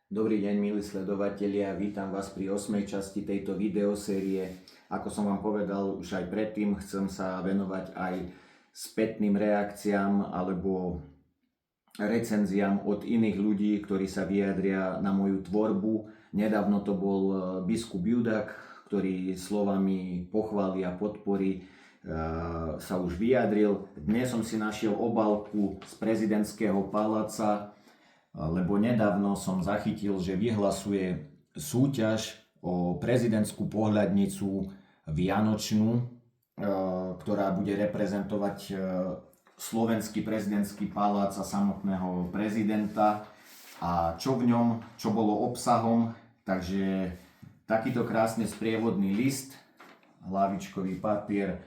Dobrý deň, milí sledovatelia, vítam vás pri 8. časti tejto videosérie. Ako som vám povedal už aj predtým, chcem sa venovať aj spätným reakciám alebo recenziám od iných ľudí, ktorí sa vyjadria na moju tvorbu. Nedávno to bol biskup Judák, ktorý slovami pochvály a podpory sa už vyjadril. Dnes som si našiel obálku z prezidentského paláca, lebo nedávno som zachytil, že vyhlasuje súťaž o prezidentskú pohľadnicu vianočnú, ktorá bude reprezentovať slovenský prezidentský palác a samotného prezidenta a čo v ňom, čo bolo obsahom. Takže takýto krásny sprievodný list, hlavičkový papier,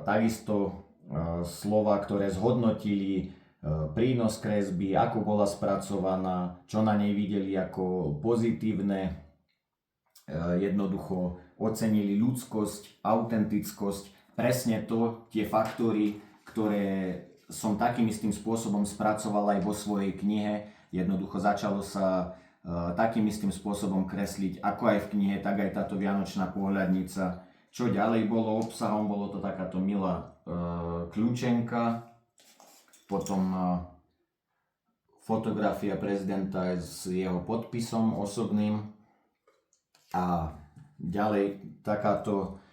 takisto slova, ktoré zhodnotili prínos kresby, ako bola spracovaná, čo na nej videli ako pozitívne, jednoducho ocenili ľudskosť, autentickosť, presne to, tie faktory, ktoré som takým istým spôsobom spracoval aj vo svojej knihe. Jednoducho začalo sa takým istým spôsobom kresliť, ako aj v knihe, tak aj táto vianočná pohľadnica. Čo ďalej bolo obsahom, bolo to takáto milá kľúčenka, potom fotografia prezidenta s jeho podpisom osobným a ďalej takáto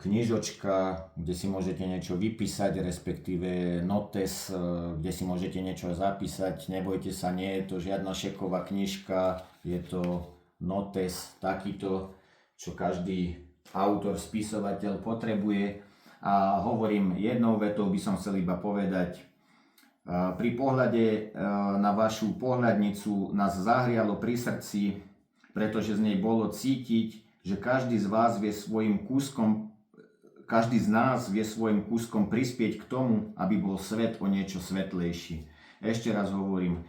knižočka, kde si môžete niečo vypísať, respektíve notes, kde si môžete niečo zapísať. Nebojte sa, nie je to žiadna šeková knižka, je to notes takýto, čo každý autor, spisovateľ potrebuje. A hovorím, jednou vetou by som chcel iba povedať, pri pohľade na vašu pohľadnicu nás zahrialo pri srdci, pretože z nej bolo cítiť, že každý z nás vie svojim kúskom prispieť k tomu, aby bol svet o niečo svetlejší. Ešte raz hovorím,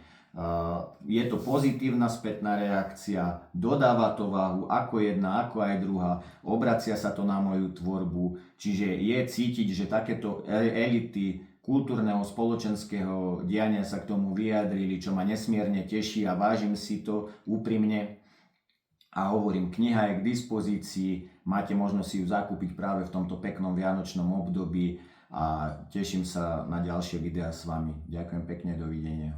je to pozitívna spätná reakcia, dodáva to váhu ako jedna, ako aj druhá, obracia sa to na moju tvorbu, čiže je cítiť, že takéto elity kultúrneho, spoločenského diania sa k tomu vyjadrili, čo ma nesmierne teší a vážim si to úprimne. A hovorím, kniha je k dispozícii, máte možnosť si ju zakúpiť práve v tomto peknom vianočnom období a teším sa na ďalšie videá s vami. Ďakujem pekne, dovidenia.